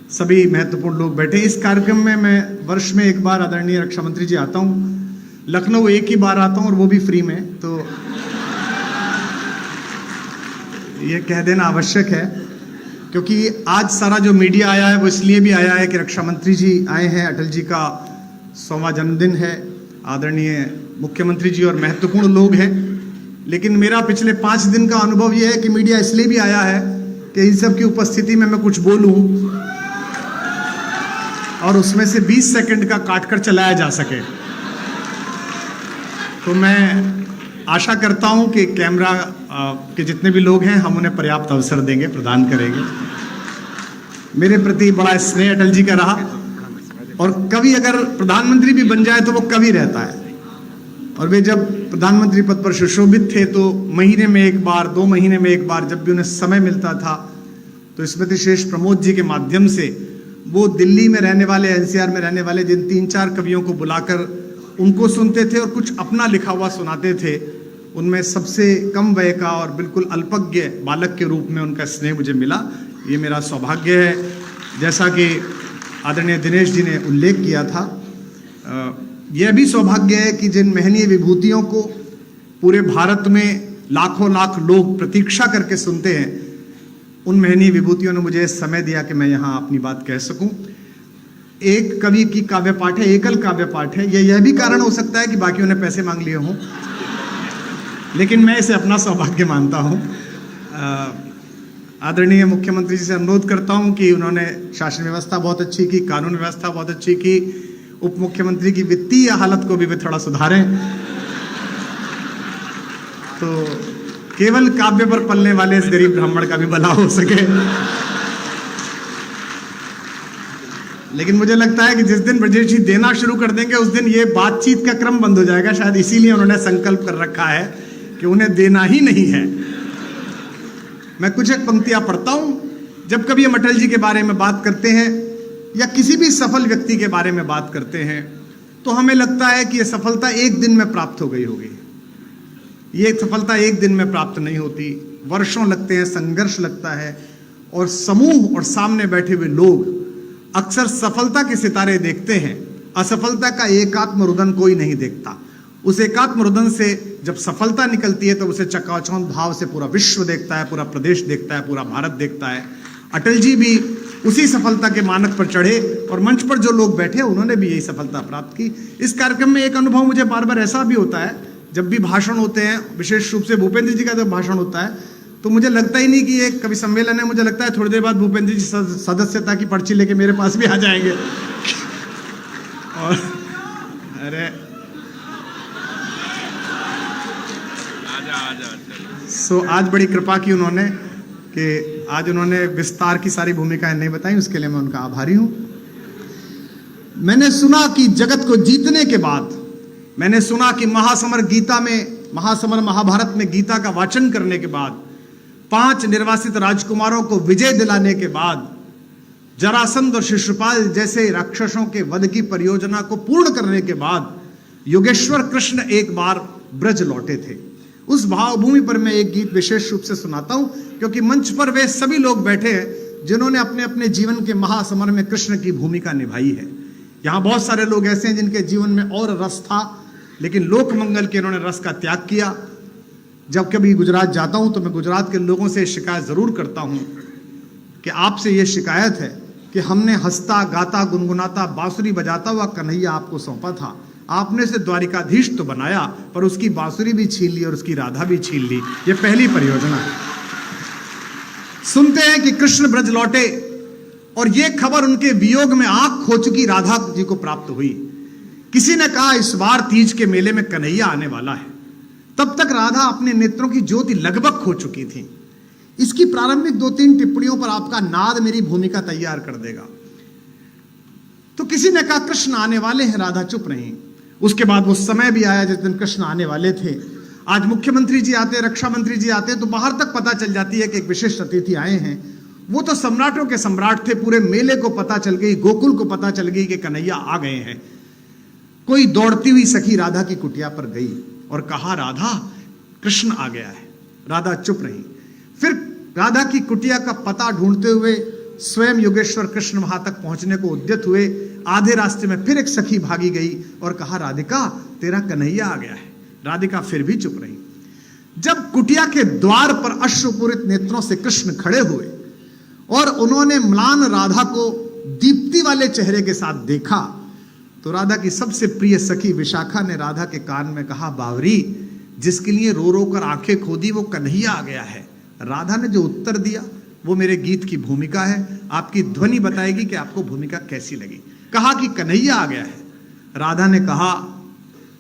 सभी महत्वपूर्ण लोग बैठे। इस कार्यक्रम में मैं वर्ष में एक बार आदरणीय रक्षा मंत्री जी आता हूँ। लखनऊ एक ही बार आता हूँ और वो भी फ्री में, तो ये कह देना आवश्यक है, क्योंकि आज सारा जो मीडिया आया है वो इसलिए भी आया है कि रक्षा मंत्री जी आए हैं। अटल जी का 100वां जन्मदिन है, आदरणीय मुख्यमंत्री जी और महत्वपूर्ण लोग हैं। लेकिन मेरा पिछले 5 दिन का अनुभव यह है कि मीडिया इसलिए भी आया है कि इन सब की उपस्थिति में मैं कुछ बोलूं और उसमें से 20 सेकंड का काटकर चलाया जा सके। तो मैं आशा करता हूं कि कैमरा के जितने भी लोग हैं हम उन्हें पर्याप्त अवसर देंगे, प्रदान करेंगे। मेरे प्रति बड़ा स्नेह अटल जी का रहा, और कवि अगर प्रधानमंत्री भी बन जाए तो वो कवि रहता है। और वे जब प्रधानमंत्री पद पर सुशोभित थे तो महीने में एक बार, 2 महीने में एक बार जब भी उन्हें समय मिलता था तो स्मृति शेष प्रमोद जी के माध्यम से वो दिल्ली में रहने वाले, एनसीआर में रहने वाले जिन 3-4 कवियों को बुलाकर उनको सुनते थे और कुछ अपना लिखा हुआ सुनाते थे। उनमें सबसे कम वय का और बिल्कुल अल्पज्ञ बालक के रूप में उनका स्नेह मुझे मिला। ये मेरा सौभाग्य है। जैसा कि आदरणीय दिनेश जी ने उल्लेख किया था, यह भी सौभाग्य है कि जिन महनीय विभूतियों को पूरे भारत में लाखों लाख लोग प्रतीक्षा करके सुनते हैं, उन महनीय विभूतियों ने मुझे समय दिया कि मैं यहाँ अपनी बात कह सकूं। एक कवि की काव्य पाठ है, एकल काव्य पाठ है। यह भी कारण हो सकता है कि बाकियों ने पैसे मांग लिए हों, लेकिन मैं इसे अपना सौभाग्य मानता हूँ। आदरणीय मुख्यमंत्री जी से अनुरोध करता हूँ कि उन्होंने शासन व्यवस्था बहुत अच्छी की, कानून व्यवस्था बहुत अच्छी की, उप मुख्यमंत्री की वित्तीय हालत को भी वे थोड़ा सुधारें, तो केवल काव्य पर पलने वाले इस गरीब ब्राह्मण का भी भला हो सके। लेकिन मुझे लगता है कि जिस दिन ब्रजेश जी देना शुरू कर देंगे उस दिन ये बातचीत का क्रम बंद हो जाएगा। शायद इसीलिए उन्होंने संकल्प कर रखा है कि उन्हें देना ही नहीं है। मैं कुछ एक पंक्तियां पढ़ता हूं। जब कभी हम अटल जी के बारे में बात करते हैं या किसी भी सफल व्यक्ति के बारे में बात करते हैं तो हमें लगता है कि यह सफलता एक दिन में प्राप्त हो गई होगी। ये सफलता एक दिन में प्राप्त नहीं होती, वर्षों लगते हैं, संघर्ष लगता है, और समूह और सामने बैठे हुए लोग अक्सर सफलता के सितारे देखते हैं, असफलता का एकात्म रुदन कोई नहीं देखता। उस एकात्म रुदन से जब सफलता निकलती है तो उसे चकाचौंध भाव से पूरा विश्व देखता है, पूरा प्रदेश देखता है, पूरा भारत देखता है। अटल जी भी उसी सफलता के मानक पर चढ़े और मंच पर जो लोग बैठे उन्होंने भी यही सफलता प्राप्त की। इस कार्यक्रम में एक अनुभव मुझे बार बार ऐसा भी होता है, जब भी भाषण होते हैं, विशेष रूप से भूपेंद्र जी का जब भाषण होता है, तो मुझे लगता ही नहीं कि ये कवि सम्मेलन है। मुझे लगता है थोड़ी देर बाद भूपेंद्र जी सदस्यता की पर्ची लेके मेरे पास भी आ जाएंगे। और अरे सो आज बड़ी कृपा की उन्होंने कि आज उन्होंने विस्तार की सारी भूमिकाएं नहीं बताई, उसके लिए मैं उनका आभारी हूं। मैंने सुना कि जगत को जीतने के बाद, मैंने सुना कि महासमर महाभारत में गीता का वाचन करने के बाद, 5 निर्वासित राजकुमारों को विजय दिलाने के बाद, जरासंध और शिशुपाल जैसे राक्षसों के वध की परियोजना को पूर्ण करने के बाद योगेश्वर कृष्ण एक बार ब्रज लौटे थे। उस भावभूमि पर मैं एक गीत विशेष रूप से सुनाता हूं, क्योंकि मंच पर वे सभी लोग बैठे हैं जिन्होंने अपने अपने जीवन के महासमर में कृष्ण की भूमिका निभाई है। यहां बहुत सारे लोग ऐसे हैं जिनके जीवन में और रस था, लेकिन लोक मंगल के इन्होंने रस का त्याग किया। जब कभी गुजरात जाता हूं तो मैं गुजरात के लोगों से शिकायत जरूर करता हूं कि आपसे यह शिकायत है कि हमने हंसता गाता गुनगुनाता बांसुरी बजाता हुआ कन्हैया आपको सौंपा था, आपने उसे द्वारिकाधीश तो बनाया पर उसकी बांसुरी भी छीन ली और उसकी राधा भी छीन ली। ये पहली परियोजना है। सुनते हैं कि कृष्ण ब्रज लौटे और ये खबर उनके वियोग में आंख खो चुकी राधा जी को प्राप्त हुई। किसी ने कहा इस बार तीज के मेले में कन्हैया आने वाला है। तब तक राधा अपने नेत्रों की ज्योति लगभग खो चुकी थी। इसकी प्रारंभिक 2-3 टिप्पणियों पर आपका नाद मेरी भूमिका तैयार कर देगा। तो किसी ने कहा कृष्ण आने वाले हैं, राधा चुप रही। उसके बाद वो समय भी आया जिस दिन कृष्ण आने वाले थे। आज मुख्यमंत्री जी आते, रक्षा मंत्री जी आते तो बाहर तक पता चल जाती है कि एक विशिष्ट अतिथि आए हैं। वो तो सम्राटों के सम्राट थे, पूरे मेले को पता चल गई, गोकुल को पता चल गई कि कन्हैया आ गए हैं। कोई दौड़ती हुई सखी राधा की कुटिया पर गई और कहा राधा कृष्ण आ गया है। राधा चुप रही। फिर राधा की कुटिया का पता ढूंढते हुए स्वयं योगेश्वर कृष्ण वहां तक पहुंचने को उद्यत हुए। आधे रास्ते में फिर एक सखी भागी गई और कहा, राधिका तेरा कन्हैया आ गया है। राधिका फिर भी चुप रही। जब कुटिया के द्वार पर अश्रुपूरित नेत्रों से कृष्ण खड़े हुए और उन्होंने म्लान राधा को दीप्ति वाले चेहरे के साथ देखा, तो राधा की सबसे प्रिय सखी विशाखा ने राधा के कान में कहा, बावरी, जिसके लिए रो रो कर आंखें खोदी वो कन्हैया आ गया है। राधा ने जो उत्तर दिया वो मेरे गीत की भूमिका है। आपकी ध्वनि बताएगी कि आपको भूमिका कैसी लगी। कहा कि कन्हैया आ गया है। राधा ने कहा,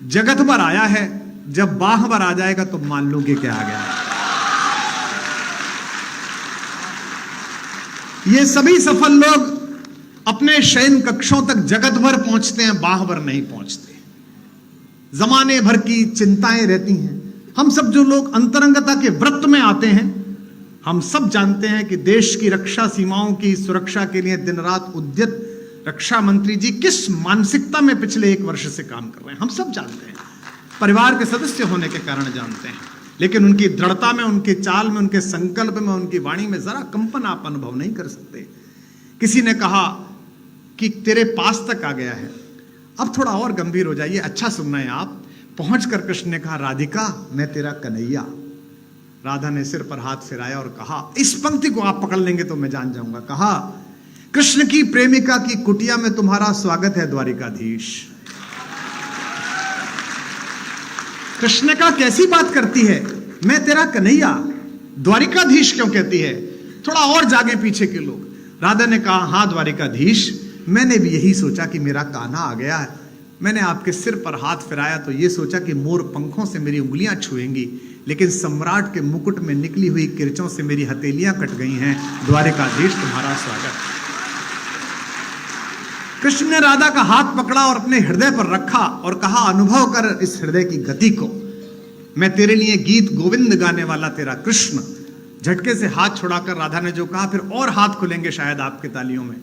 जगत भर आया है, जब बाह भर आ जाएगा तो मान लो कि क्या आ गया है। ये सभी सफल लोग अपने शयन कक्षों तक जगत भर पहुंचते हैं, बाह भर नहीं पहुंचते। जमाने भर की चिंताएं रहती हैं। हम सब जो लोग अंतरंगता के व्रत में आते हैं, हम सब जानते हैं कि देश की रक्षा सीमाओं की सुरक्षा के लिए दिन रात उद्यत रक्षा मंत्री जी किस मानसिकता में पिछले 1 वर्ष से काम कर रहे हैं, हम सब जानते हैं। परिवार के सदस्य होने के कारण जानते हैं। लेकिन उनकी दृढ़ता में, उनके चाल में, उनके संकल्प में, उनकी वाणी में जरा कंपन आप अनुभव नहीं कर सकते। किसी ने कहा कि तेरे पास तक आ गया है, अब थोड़ा और गंभीर हो जाइए, अच्छा सुनना है आप। पहुंचकर कृष्ण ने कहा, राधिका मैं तेरा कन्हैया। राधा ने सिर पर हाथ फिराया और कहा, इस पंक्ति को आप पकड़ लेंगे तो मैं जान जाऊंगा। कहा, कृष्ण की प्रेमिका की कुटिया में तुम्हारा स्वागत है द्वारिकाधीश। कृष्ण ने कहा, कैसी बात करती है, मैं तेरा कन्हैया, द्वारिकाधीश क्यों कहती है? थोड़ा और जागे पीछे के लोग। राधा ने कहा, हाँ द्वारिकाधीश, मैंने भी यही सोचा कि मेरा कान्हा आ गया है। मैंने आपके सिर पर हाथ फिराया तो ये सोचा कि मोर पंखों से मेरी उंगलियां छुएंगी, लेकिन सम्राट के मुकुट में निकली हुई किरचों से मेरी हथेलियां कट गई हैं। द्वारिकाधीश तुम्हारा स्वागत। कृष्ण ने राधा का हाथ पकड़ा और अपने हृदय पर रखा और कहा, अनुभव कर इस हृदय की गति को। मैं तेरे लिए गीत गोविंद गाने वाला तेरा कृष्ण। झटके से हाथ छुड़ाकर राधा ने जो कहा, फिर और हाथ खुलेंगे शायद आपके तालियों में।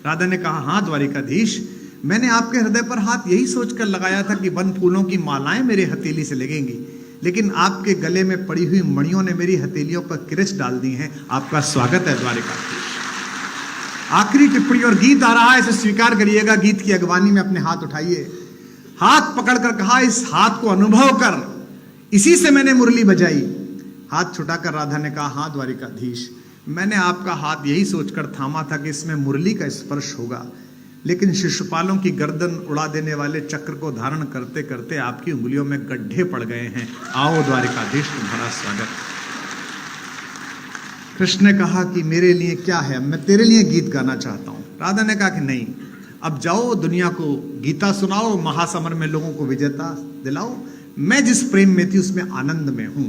राधा ने कहा, हाँ द्वारिकाधीश, मैंने आपके हृदय पर हाथ यही सोचकर लगाया था कि वन फूलों की मालाएं मेरे हथेली से लगेंगी, लेकिन आपके गले में पड़ी हुई मणियों ने मेरी हथेलियों पर किरच डाल दी हैं। आपका स्वागत है द्वारिकाधीश। आखिरी टिप्पणी और गीत आ रहा है, इसे स्वीकार करिएगा। गीत की अगवानी में अपने हाथ उठाइए। हाथ पकड़कर कहा, इस हाथ को अनुभव कर, इसी से मैंने मुरली बजाई। हाथ छुटाकर राधा ने कहा, हाँ द्वारिकाधीश, मैंने आपका हाथ यही सोचकर थामा था कि इसमें मुरली का स्पर्श होगा, लेकिन शिशुपालों की गर्दन उड़ा देने वाले चक्र को धारण करते करते आपकी उंगलियों में गड्ढे पड़ गए हैं। आओ द्वारिकाधीश, तुम्हारा स्वागत। कृष्ण ने कहा कि मेरे लिए क्या है, मैं तेरे लिए गीत गाना चाहता हूं। राधा ने कहा कि नहीं, अब जाओ दुनिया को गीता सुनाओ, महासमर में लोगों को विजेता दिलाओ। मैं जिस प्रेम में थी उसमें आनंद में हूं।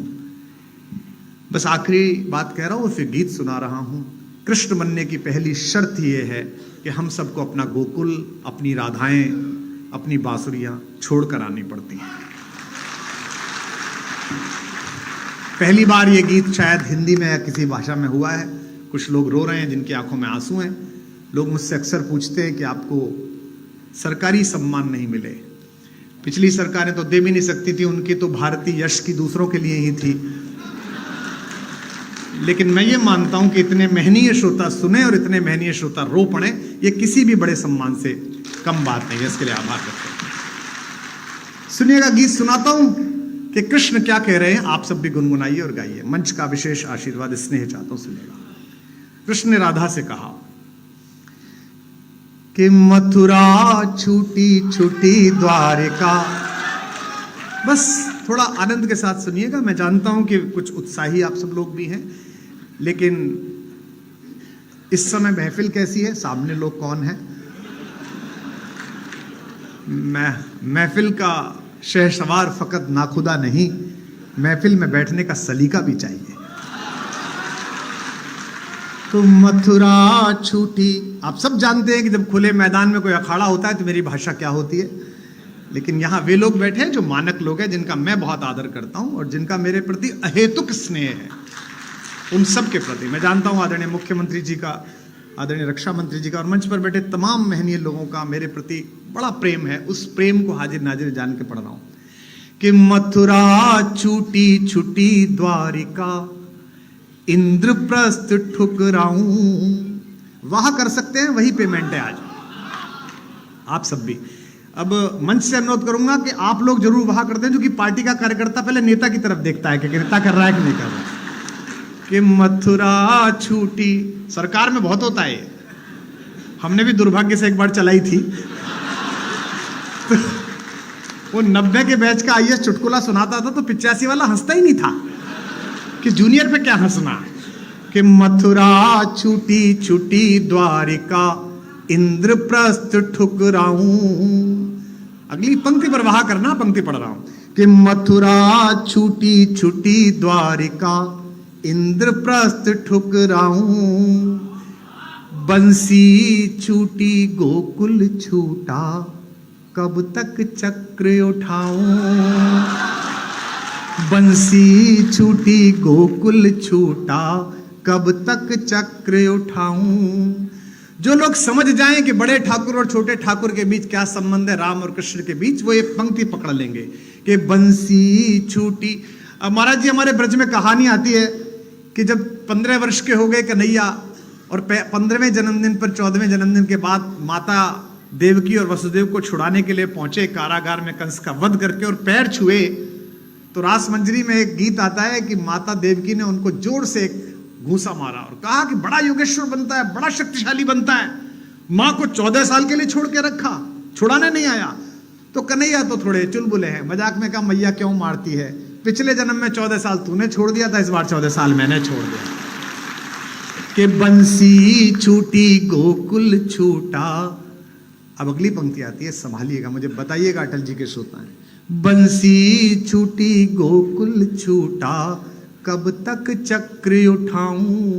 बस आखिरी बात कह रहा हूं, फिर गीत सुना रहा हूं। कृष्ण बनने की पहली शर्त यह है कि हम सबको अपना गोकुल, अपनी राधाएं, अपनी बांसुरियां छोड़कर आनी पड़ती हैं। पहली बार ये गीत शायद हिंदी में या किसी भाषा में हुआ है। कुछ लोग रो रहे हैं, जिनकी आंखों में आंसू हैं। लोग मुझसे अक्सर पूछते हैं कि आपको सरकारी सम्मान नहीं मिले। पिछली सरकारें तो दे भी नहीं सकती थी, उनकी तो भारतीय यश की दूसरों के लिए ही थी। लेकिन मैं ये मानता हूं कि इतने महनीय श्रोता सुने और इतने महनीय श्रोता रो पड़े, ये किसी भी बड़े सम्मान से कम बात नहीं है। इसके लिए आभार करते हैं। सुनिएगा, गीत सुनाता हूं कि कृष्ण क्या कह रहे हैं। आप सब भी गुनगुनाइए और गाइए। मंच का विशेष आशीर्वाद स्नेह चाहता हूं, सुनिएगा। कृष्ण ने राधा से कहा कि मथुरा छूटी छूटी द्वारिका। बस थोड़ा आनंद के साथ सुनिएगा। मैं जानता हूं कि कुछ उत्साही आप सब लोग भी हैं, लेकिन इस समय महफिल कैसी है, सामने लोग कौन है? महफिल का शहसवार फकत नाखुदा नहीं, महफिल में बैठने का सलीका भी चाहिए। तो मथुरा छूटी, आप सब जानते हैं कि जब खुले मैदान में कोई अखाड़ा होता है तो मेरी भाषा क्या होती है, लेकिन यहां वे लोग बैठे हैं जो मानक लोग हैं, जिनका मैं बहुत आदर करता हूं और जिनका मेरे प्रति अहेतुक स्नेह है। उन सब के प्रति मैं जानता हूं आदरणीय मुख्यमंत्री जी का, आदरणीय रक्षा मंत्री जी का और मंच पर बैठे तमाम महनीय लोगों का मेरे प्रति बड़ा प्रेम है। उस प्रेम को हाजिर नाजिर जान के पढ़ रहा हूं कि मथुरा छूटी छूटी द्वारिका, इंद्रप्रस्थ ठुकराऊं वाह कर सकते हैं, वही पेमेंट है आज। आप सब भी अब मंच से अनुरोध करूंगा कि आप लोग जरूर वाह करते हैं, जो कि पार्टी का कार्यकर्ता पहले नेता की तरफ देखता है कि नेता कर रहा है कि नहीं कर रहा। कि मथुरा छूटी, सरकार में बहुत होता है, हमने भी दुर्भाग्य से एक बार चलाई थी। तो वो 90 के बैच का आईएएस चुटकुला सुनाता था तो 85 वाला हंसता ही नहीं था कि जूनियर पे क्या हंसना। कि मथुरा छूटी छूटी द्वारिका, इंद्रप्रस्थ ठुकराऊं। अगली पंक्ति पर वाह करना, पंक्ति पढ़ रहा हूं। कि मथुरा छूटी छूटी द्वारिका, इंद्रप्रस्थ ठुकराऊं। बंसी छूटी गोकुल छूटा, कब तक चक्र उठाऊं। बंसी छूटी गोकुल छूटा, कब तक चक्र उठाऊं। जो लोग समझ जाएं कि बड़े ठाकुर और छोटे ठाकुर के बीच क्या संबंध है, राम और कृष्ण के बीच, वो ये पंक्ति पकड़ लेंगे कि बंसी छूटी। अब महाराज जी, हमारे ब्रज में कहानी आती है कि जब 15 वर्ष के हो गए कन्हैया और 15वें जन्मदिन पर 14वें जन्मदिन के बाद माता देवकी और वसुदेव को छुड़ाने के लिए पहुंचे कारागार में कंस का वध करके, और पैर छुए तो रास मंजरी में एक गीत आता है कि माता देवकी ने उनको जोर से एक घूंसा मारा और कहा कि बड़ा योगेश्वर बनता है, बड़ा शक्तिशाली बनता है, मां को 14 साल के लिए छोड़ के रखा, छुड़ाने नहीं आया। तो कन्हैया तो थोड़े चुलबुले हैं, मजाक में कहा मैया क्यों मारती है, पिछले जन्म में 14 साल तूने छोड़ दिया था, इस बार 14 साल मैंने छोड़ दिया। कि बंसी छूटी गोकुल छूटा। अब अगली पंक्ति आती है, संभालिएगा, मुझे बताइएगा अटल जी के श्रोता हैं। बंसी छूटी गोकुल छूटा, कब तक चक्र उठाऊं।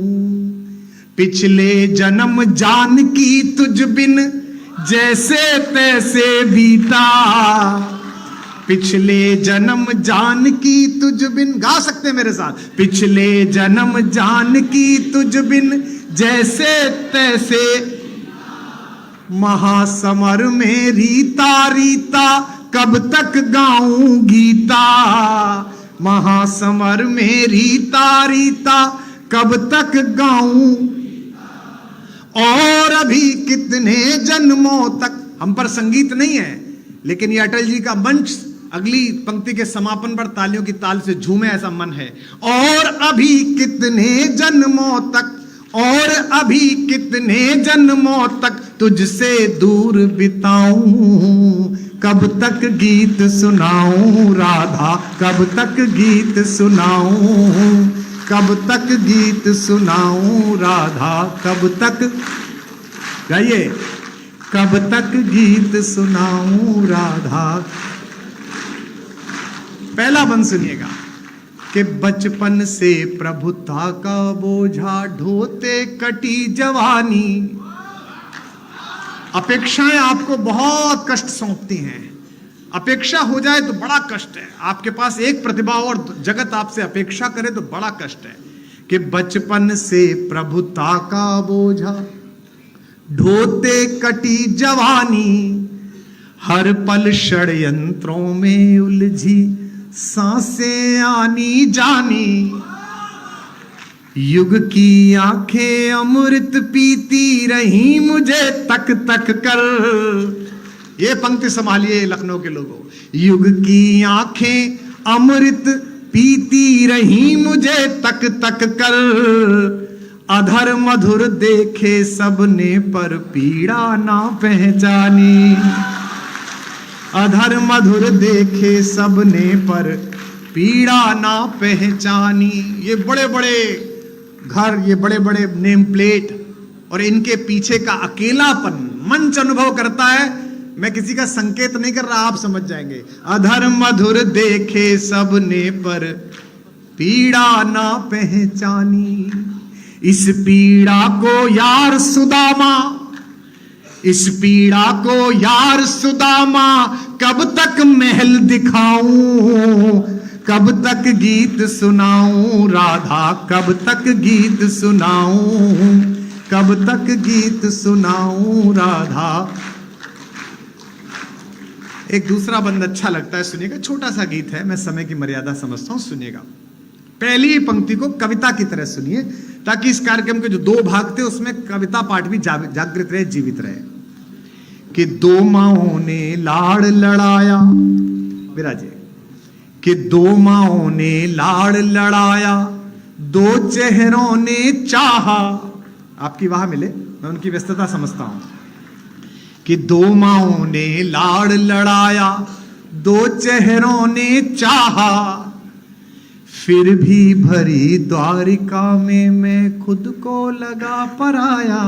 पिछले जन्म जानकी तुझ बिन जैसे तैसे बीता। पिछले जन्म जानकी तुझ बिन, गा सकते हैं मेरे साथ। पिछले जन्म जानकी तुझ बिन जैसे तैसे, महासमर में रीता रीता, कब तक गाऊं गीता। महासमर में रीता रीता, कब तक गाऊं। और अभी कितने जन्मों तक, हम पर संगीत नहीं है लेकिन ये अटल जी का मंच अगली पंक्ति के समापन पर तालियों की ताल से झूमे, ऐसा मन है। और अभी कितने जन्मों तक, और अभी कितने जन्मों तक तुझसे दूर बिताऊं। कब तक गीत सुनाऊं राधा, कब तक गीत सुनाऊं। कब तक गीत सुनाऊं राधा, कब तक, गाइए। कब तक गीत सुनाऊं राधा। पहला बंद सुनिएगा कि बचपन से प्रभुता का बोझा ढोते कटी जवानी। अपेक्षाएं आपको बहुत कष्ट सौंपती हैं। अपेक्षा हो जाए तो बड़ा कष्ट है। आपके पास एक प्रतिभा और जगत आपसे अपेक्षा करे तो बड़ा कष्ट है। कि बचपन से प्रभुता का बोझा ढोते कटी जवानी, हर पल षड्यंत्रों में उलझी सांसें आनी जानी। युग की आंखें अमृत पीती रही मुझे तक तक कर। ये पंक्ति संभालिए लखनऊ के लोगों। युग की आंखें अमृत पीती रही मुझे तक तक कर। अधर मधुर देखे सबने पर पीड़ा ना पहचानी। अधर मधुर देखे सबने पर पीड़ा ना पहचानी। ये बड़े बड़े घर, ये बड़े बड़े नेम प्लेट और इनके पीछे का अकेलापन मंच अनुभव करता है। मैं किसी का संकेत नहीं कर रहा, आप समझ जाएंगे। अधर मधुर देखे सबने पर पीड़ा ना पहचानी। इस पीड़ा को यार सुदामा, इस पीड़ा को यार सुदामा, कब तक महल दिखाऊं। कब तक गीत सुनाऊं राधा, कब तक गीत सुनाऊं। कब तक गीत सुनाऊं राधा। एक दूसरा बंद अच्छा लगता है, सुनिएगा। छोटा सा गीत है, मैं समय की मर्यादा समझता हूं, सुनिएगा। पहली ही पंक्ति को कविता की तरह सुनिए, ताकि इस कार्यक्रम के जो 2 भाग थे उसमें कविता पाठ भी जागृत रहे, जीवित रहे। कि 2 माओं ने लाड़ लड़ाया, विराजे, कि 2 माओं ने लाड़ लड़ाया, 2 चेहरों ने चाहा। आपकी वाह मिले, मैं उनकी व्यस्तता समझता हूं। कि 2 माओं ने लाड़ लड़ाया, 2 चेहरों ने चाहा, फिर भी भरी द्वारिका में मैं खुद को लगा पराया।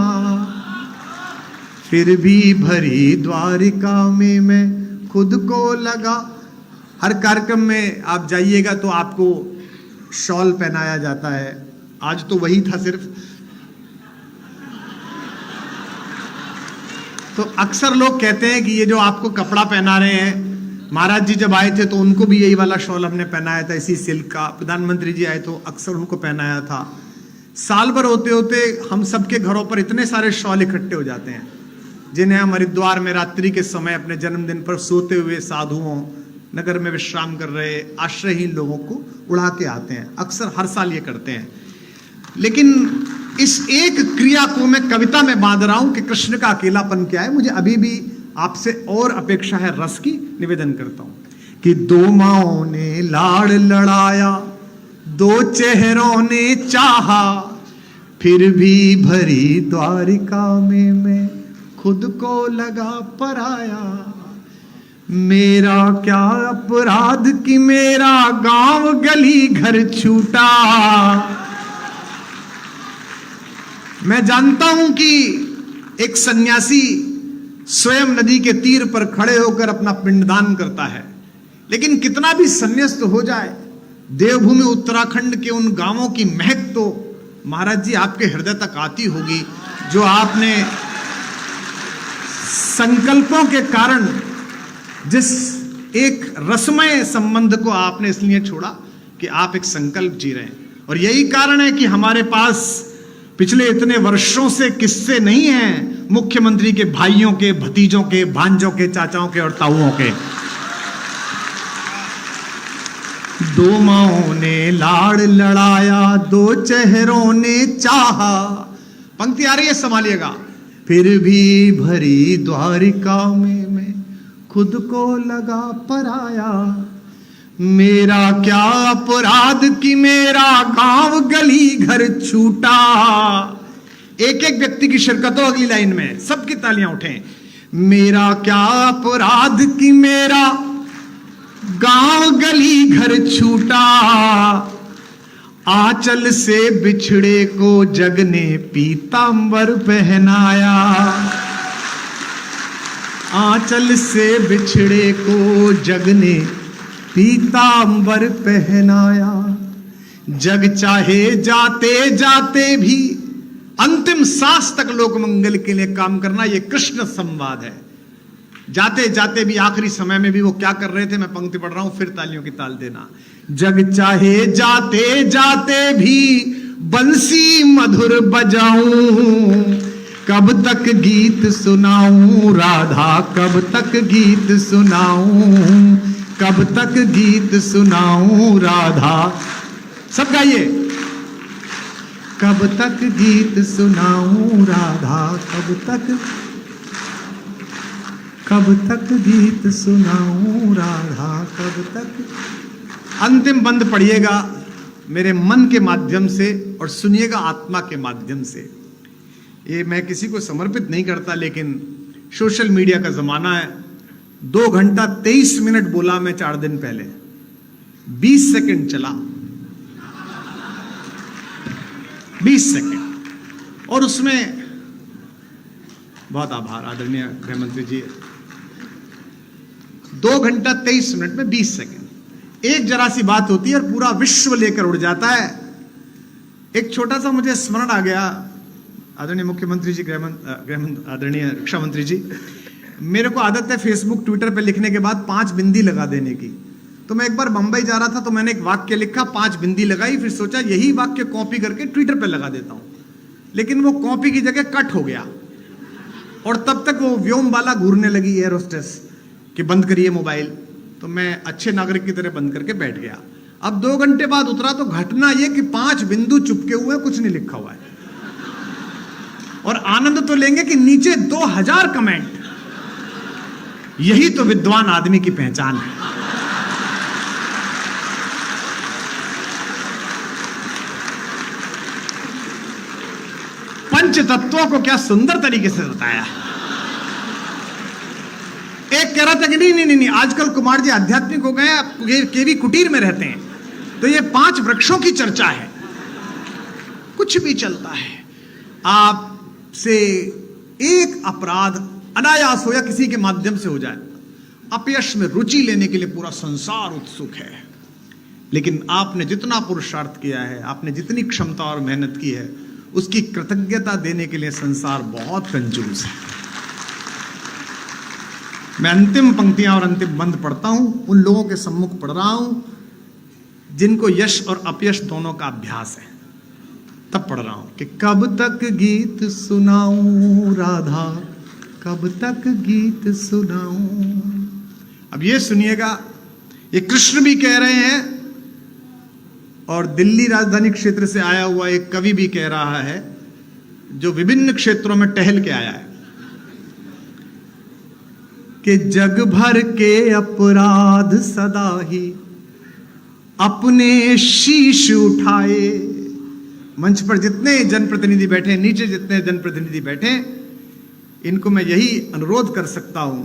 फिर भी भरी द्वारिका में मैं खुद को लगा। हर कार्यक्रम में आप जाइएगा तो आपको शॉल पहनाया जाता है, आज तो वही था सिर्फ। तो अक्सर लोग कहते हैं कि ये जो आपको कपड़ा पहना रहे हैं, महाराज जी जब आए थे तो उनको भी यही वाला शॉल हमने पहनाया था, इसी सिल्क का। प्रधानमंत्री जी आए तो अक्सर उनको पहनाया था। साल भर होते होते हम सबके घरों पर इतने सारे शॉल इकट्ठे हो जाते हैं, जिन्हें हम हरिद्वार में रात्रि के समय अपने जन्मदिन पर सोते हुए साधुओं, नगर में विश्राम कर रहे आश्रयहीन लोगों को उड़ा के आते हैं। अक्सर हर साल ये करते हैं। लेकिन इस एक क्रिया को मैं कविता में बांध रहा हूं कि कृष्ण का अकेलापन क्या है। मुझे अभी भी आपसे और अपेक्षा है रस की, निवेदन करता हूं कि 2 माओं ने लाड़ लड़ाया, 2 चेहरों ने चाहा, फिर भी भरी द्वारिका में मैं खुद को लगा पराया। मेरा क्या अपराध कि मेरा गांव गली घर छूटा। मैं जानता हूं कि एक सन्यासी स्वयं नदी के तीर पर खड़े होकर अपना पिंडदान करता है, लेकिन कितना भी संन्यास्त हो जाए, देवभूमि उत्तराखंड के उन गांवों की महक तो महाराज जी आपके हृदय तक आती होगी, जो आपने संकल्पों के कारण, जिस एक रसमय संबंध को आपने इसलिए छोड़ा कि आप एक संकल्प जी रहे हैं। और यही कारण है कि हमारे पास पिछले इतने वर्षों से किस्से नहीं हैं मुख्यमंत्री के भाइयों के, भतीजों के, भांजों के, चाचाओं के और ताऊओं के। 2 माओं ने लाड़ लड़ाया, 2 चेहरों ने चाहा। पंक्ति आ रही है, संभालिएगा। फिर भी भरी द्वारिका में मैं खुद को लगा पराया। मेरा क्या अपराध कि मेरा गांव गली घर छूटा। एक एक व्यक्ति की शिरकत हो अगली लाइन में, सबकी तालियां उठें। मेरा क्या अपराध कि मेरा गांव गली घर छूटा। आंचल से बिछड़े को जग ने पीतांबर पहनाया। आंचल से बिछड़े को जग ने पीतांबर पहनाया। जग चाहे जाते जाते भी अंतिम सांस तक लोक मंगल के लिए काम करना, यह कृष्ण संवाद है। जाते जाते भी, आखिरी समय में भी वो क्या कर रहे थे, मैं पंक्ति पढ़ रहा हूं, फिर तालियों की ताल देना। जग चाहे जाते जाते भी बंसी मधुर बजाऊं, कब तक गीत सुनाऊं राधा, कब तक गीत सुनाऊं, कब तक गीत सुनाऊं राधा। सब गाइए। कब तक गीत सुनाऊं राधा, कब तक गीत सुनाऊं राधा, कब तक। अंतिम बंद पढ़िएगा मेरे मन के माध्यम से और सुनिएगा आत्मा के माध्यम से। ये मैं किसी को समर्पित नहीं करता, लेकिन सोशल मीडिया का जमाना है। 2 घंटा 23 मिनट बोला मैं 4 दिन पहले, 20 सेकंड चला, 20 सेकंड। और उसमें बहुत आभार आदरणीय गृह मंत्री जी। 2 घंटा 23 मिनट में 20 सेकंड। एक जरा सी बात होती है और पूरा विश्व लेकर उड़ जाता है। एक छोटा सा मुझे स्मरण आ गया, आदरणीय मुख्यमंत्री जी, आदरणीय रक्षा मंत्री जी। मेरे को आदत है फेसबुक ट्विटर पे लिखने के बाद 5 बिंदी लगा देने की। तो मैं एक बार बंबई जा रहा था तो मैंने एक वाक्य लिखा, 5 बिंदी लगाई, फिर सोचा यही वाक्य कॉपी करके ट्विटर पे लगा देता हूं। लेकिन वो कॉपी की जगह कट हो गया और तब तक वो व्योम वाला घूरने लगी, एयर होस्टेस, कि बंद करिए मोबाइल। तो मैं अच्छे नागरिक की तरह बंद करके बैठ गया। अब 2 घंटे बाद उतरा तो घटना यह कि 5 बिंदु चुपके हुए, कुछ नहीं लिखा हुआ है, और आनंद तो लेंगे कि नीचे 2000 कमेंट। यही तो विद्वान आदमी की पहचान है। पंच तत्वों को क्या सुंदर तरीके से बताया। एक कह रहा था कि नहीं, आजकल कुमार जी आध्यात्मिक हो गए, आप केवी कुटीर में रहते हैं, तो ये 5 वृक्षों की चर्चा है। कुछ भी चलता है, आपसे एक अपराध अनायास हो या किसी के माध्यम से हो जाए, अपयश में रुचि लेने के लिए पूरा संसार उत्सुक है। लेकिन आपने जितना पुरुषार्थ किया है, आपने जितनी क्षमता और मेहनत की है, उसकी कृतज्ञता देने के लिए संसार बहुत कंजूस है। मैं अंतिम पंक्तियां और अंतिम बंद पढ़ता हूं, उन लोगों के सम्मुख पढ़ रहा हूं जिनको यश और अपयश दोनों का अभ्यास है, तब पढ़ रहा हूं कि कब तक गीत सुनाऊं राधा, कब तक गीत सुनाऊं। अब ये सुनिएगा, ये कृष्ण भी कह रहे हैं और दिल्ली राजधानी क्षेत्र से आया हुआ एक कवि भी कह रहा है, जो विभिन्न क्षेत्रों में टहल के आया है, कि जग भर के अपराध सदा ही अपने शीश उठाए। मंच पर जितने जनप्रतिनिधि बैठे, नीचे जितने जनप्रतिनिधि बैठे, इनको मैं यही अनुरोध कर सकता हूं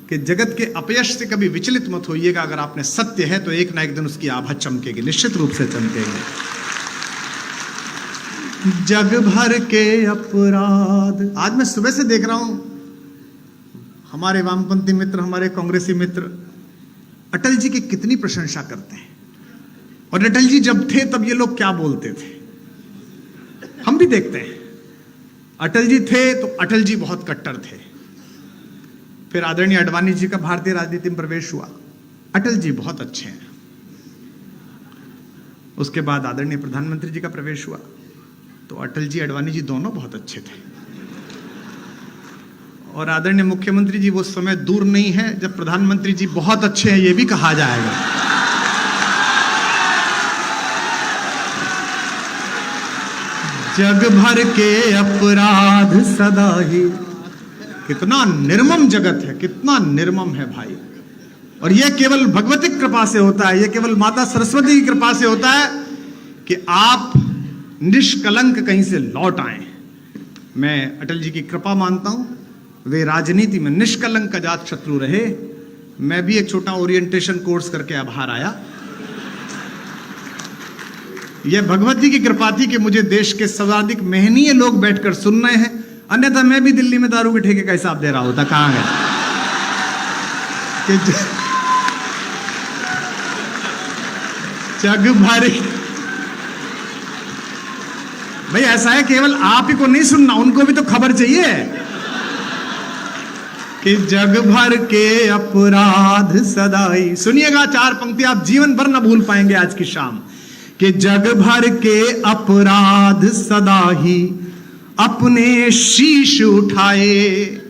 कि जगत के अपयश से कभी विचलित मत होइएगा। अगर आपने सत्य है तो एक ना एक दिन उसकी आभा चमकेगी, निश्चित रूप से चमकेगी। जग भर के अपराध। आज मैं सुबह से देख रहा हूं, हमारे वामपंथी मित्र, हमारे कांग्रेसी मित्र अटल जी की कितनी प्रशंसा करते हैं। और अटल जी जब थे तब ये लोग क्या बोलते थे, हम भी देखते हैं। अटल जी थे तो अटल जी बहुत कट्टर थे। फिर आदरणीय अडवाणी जी का भारतीय राजनीति में प्रवेश हुआ, अटल जी बहुत अच्छे हैं। उसके बाद आदरणीय प्रधानमंत्री जी का प्रवेश हुआ, तो अटल जी अडवाणी जी दोनों बहुत अच्छे थे। और आदरणीय मुख्यमंत्री जी, वो समय दूर नहीं है जब प्रधानमंत्री जी बहुत अच्छे हैं ये भी कहा जाएगा। जग भर के अपराध सदा ही। कितना निर्मम जगत है, कितना निर्मम है भाई। और यह केवल भगवती कृपा से होता है, यह केवल माता सरस्वती की कृपा से होता है कि आप निष्कलंक कहीं से लौट आए। मैं अटल जी की कृपा मानता हूं, वे राजनीति में निष्कलंक अजात शत्रु रहे। मैं भी एक छोटा ओरिएंटेशन कोर्स करके अब बाहर आया। यह भगवती की कृपा थी कि मुझे देश के सर्वाधिक महनीय लोग बैठकर सुन रहे हैं, अन्यथा मैं भी दिल्ली में दारू के ठेके का हिसाब दे रहा होता। कहां गया कि जग भर। भाई ऐसा है, केवल आप ही को नहीं सुनना, उनको भी तो खबर चाहिए कि जग भर के अपराध सदाई। सुनिएगा 4 पंक्ति, आप जीवन भर ना भूल पाएंगे आज की शाम। कि जग भर के अपराध सदा ही अपने शीश उठाए।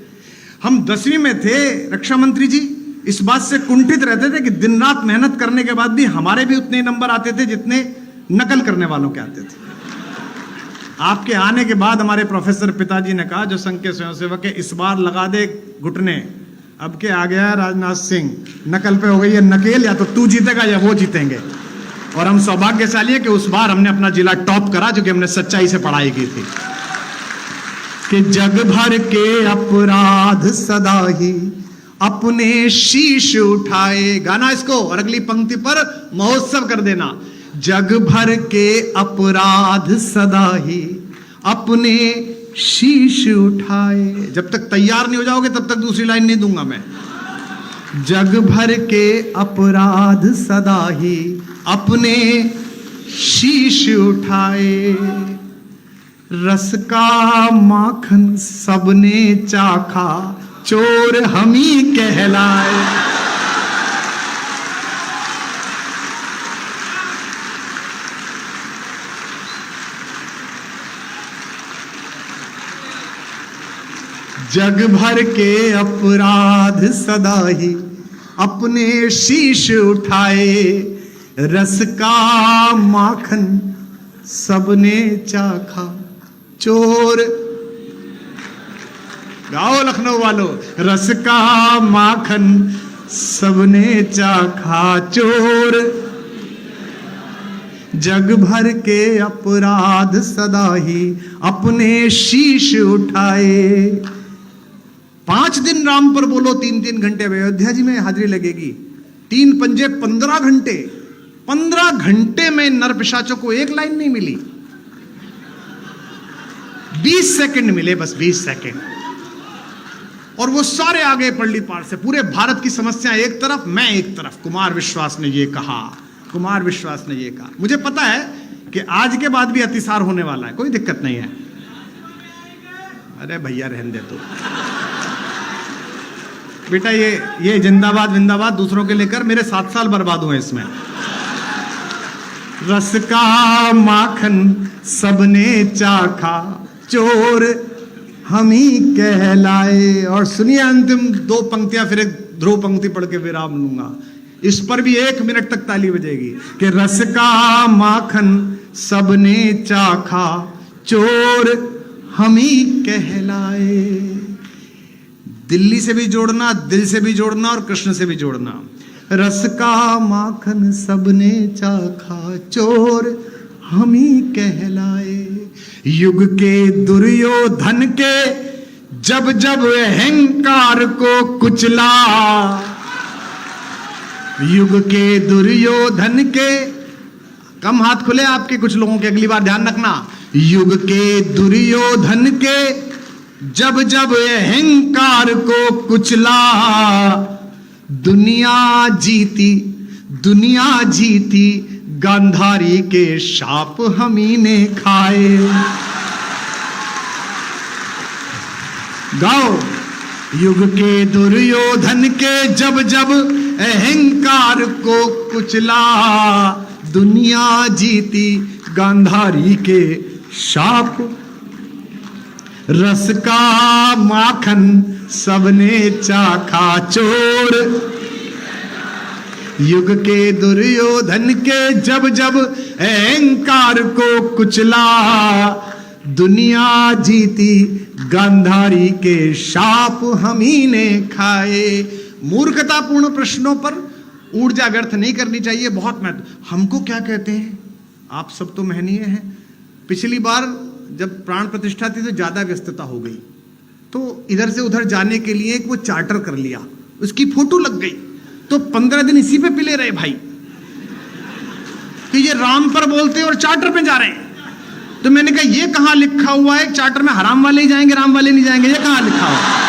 हम 10वीं में थे, रक्षा मंत्री जी इस बात से कुंठित रहते थे कि दिन रात मेहनत करने के बाद भी हमारे भी उतने नंबर आते थे जितने नकल करने वालों के आते थे। आपके आने के बाद हमारे प्रोफेसर पिताजी ने कहा, जो संघ के स्वयंसेवक है, इस बार लगा दे घुटने। अब के आ गया राजनाथ सिंह, नकल पे हो गई है नकेल, या तो तू जीतेगा या वो जीतेंगे। और हम सौभाग्यशाली है कि उस बार हमने अपना जिला टॉप करा, जो कि हमने सच्चाई से पढ़ाई की थी। कि जग भर के अपराध सदा ही अपने शीश उठाए। गाना इसको, और अगली पंक्ति पर महोत्सव कर देना। जग भर के अपराध सदा ही अपने शीश उठाए। जब तक तैयार नहीं हो जाओगे तब तक दूसरी लाइन नहीं दूंगा मैं। जग भर के अपराध सदा ही अपने शीश उठाए। रस का माखन सबने चाखा, चोर हम ही कहलाए। जग भर के अपराध सदा ही अपने शीश उठाए। रस का माखन सबने चाखा, चोर। गाओ लखनऊ वालों, रस का माखन सबने चाखा, चोर। जग भर के अपराध सदा ही अपने शीश उठाए। 5 दिन राम पर बोलो, 3-3 घंटे अयोध्या जी में हाजिरी लगेगी। 3 पंजे 15 घंटे, 15 घंटे में नर पिशाचों को एक लाइन नहीं मिली। 20 सेकंड मिले, बस 20 सेकंड, और वो सारे आगे पल्ली पार से। पूरे भारत की समस्या एक तरफ, मैं एक तरफ। कुमार विश्वास ने ये कहा, कुमार विश्वास ने ये कहा। मुझे पता है कि आज के बाद भी अतिसार होने वाला है, कोई दिक्कत नहीं है। अरे भैया रहने दे तो बेटा, ये जिंदाबाद विंदाबाद दूसरों के लेकर मेरे 7 साल बर्बाद हुए इसमें। रस का माखन सबने चाखा, चोर हम ही कहलाए। और सुनिए अंतिम 2 पंक्तियां, फिर एक ध्रुव पंक्ति पढ़ के विराम लूंगा। इस पर भी 1 मिनट तक ताली बजेगी कि रस का माखन सबने चाखा, चोर हम ही कहलाए। दिल्ली से भी जोड़ना, दिल से भी जोड़ना और कृष्ण से भी जोड़ना। रस का माखन सबने चाखा, चोर हम ही कहलाए। युग के दुर्योधन के जब जब अहंकार को कुचला, युग के दुर्योधन के, कम हाथ खुले आपके कुछ लोगों के, अगली बार ध्यान रखना। युग के दुर्योधन के जब जब अहंकार को कुचला, दुनिया जीती, दुनिया जीती, गांधारी के शाप हम ही ने खाए। गाओ, युग के दुर्योधन के जब जब अहंकार को कुचला, दुनिया जीती, गांधारी के शाप। रस का माखन सबने चाखा, चोर। युग के दुर्योधन के जब जब अहंकार को कुचला, दुनिया जीती, गांधारी के शाप हम ही ने खाए। मूर्खतापूर्ण प्रश्नों पर ऊर्जा व्यर्थ नहीं करनी चाहिए, बहुत महत्व। हमको क्या कहते हैं, आप सब तो महनीय हैं। पिछली बार जब प्राण प्रतिष्ठा थी तो ज्यादा व्यस्तता हो गई, तो इधर से उधर जाने के लिए एक वो चार्टर कर लिया, उसकी फोटो लग गई, तो 15 दिन इसी पे पिले रहे भाई कि ये राम पर बोलते हैं और चार्टर पे जा रहे हैं। तो मैंने कहा ये कहां लिखा हुआ है चार्टर में हराम वाले ही जाएंगे, राम वाले नहीं जाएंगे, ये कहां लिखा हुआ है?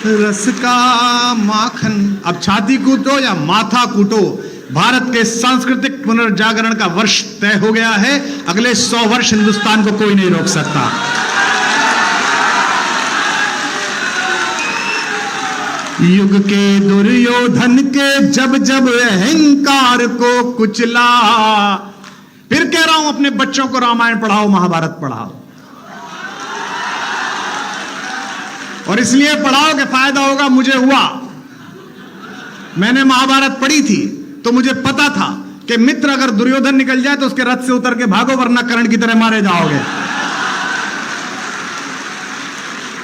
रस का माखन। अब छाती कूटो या माथा कूटो, भारत के सांस्कृतिक पुनर्जागरण का वर्ष तय हो गया है। अगले 100 वर्ष हिंदुस्तान को कोई नहीं रोक सकता। युग के दुर्योधन के जब जब अहंकार को कुचला। फिर कह रहा हूं, अपने बच्चों को रामायण पढ़ाओ, महाभारत पढ़ाओ, और इसलिए पढ़ाओ कि फायदा होगा। मुझे हुआ, मैंने महाभारत पढ़ी थी तो मुझे पता था कि मित्र अगर दुर्योधन निकल जाए तो उसके रथ से उतर के भागो, वरना कर्ण की तरह मारे जाओगे।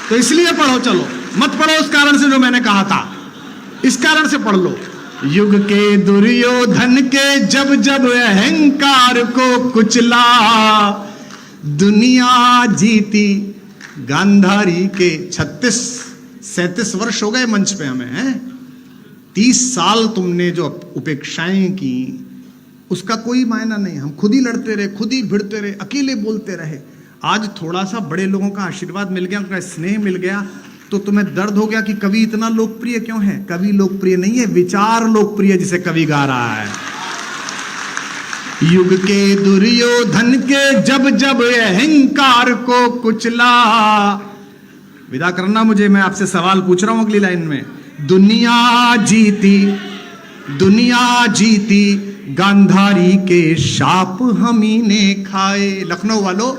तो इसलिए पढ़ो, चलो मत पढ़ो उस कारण से जो मैंने कहा था, इस कारण से पढ़ लो। युग के दुर्योधन के जब जब अहंकार को कुचला, दुनिया जीती, गांधारी के 36-37 वर्ष हो गए मंच पे हमें, हैं? 30 साल तुमने जो उपेक्षाएं की उसका कोई मायना नहीं। हम खुद ही लड़ते रहे, खुद ही भिड़ते रहे, अकेले बोलते रहे। आज थोड़ा सा बड़े लोगों का आशीर्वाद मिल गया, उनका स्नेह मिल गया, तो तुम्हें दर्द हो गया कि कवि इतना लोकप्रिय क्यों है। कवि लोकप्रिय नहीं है, विचार लोकप्रिय, जिसे कवि गा रहा है। युग के दुर्योधन के जब जब अहंकार को कुचला। विदा करना मुझे, मैं आपसे सवाल पूछ रहा हूं अगली लाइन में। दुनिया जीती, दुनिया जीती, गांधारी के शाप हम ही ने खाए। लखनऊ वालों,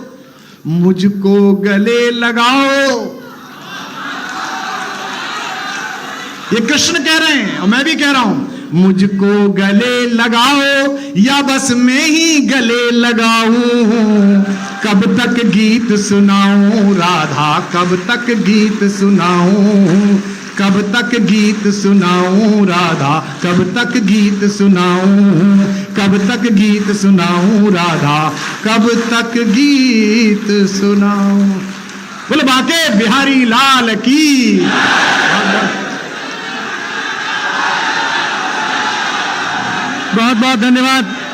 मुझको गले लगाओ, ये कृष्ण कह रहे हैं और मैं भी कह रहा हूं, मुझको गले लगाओ या बस मैं ही गले लगाऊं, कब तक गीत सुनाऊं राधा, कब तक गीत सुनाऊं, कब तक गीत सुनाऊं राधा, कब तक गीत सुनाऊं, कब तक गीत सुनाऊं राधा, कब तक गीत सुनाऊं। बोले बाके बिहारी लाल की। बहुत बहुत धन्यवाद।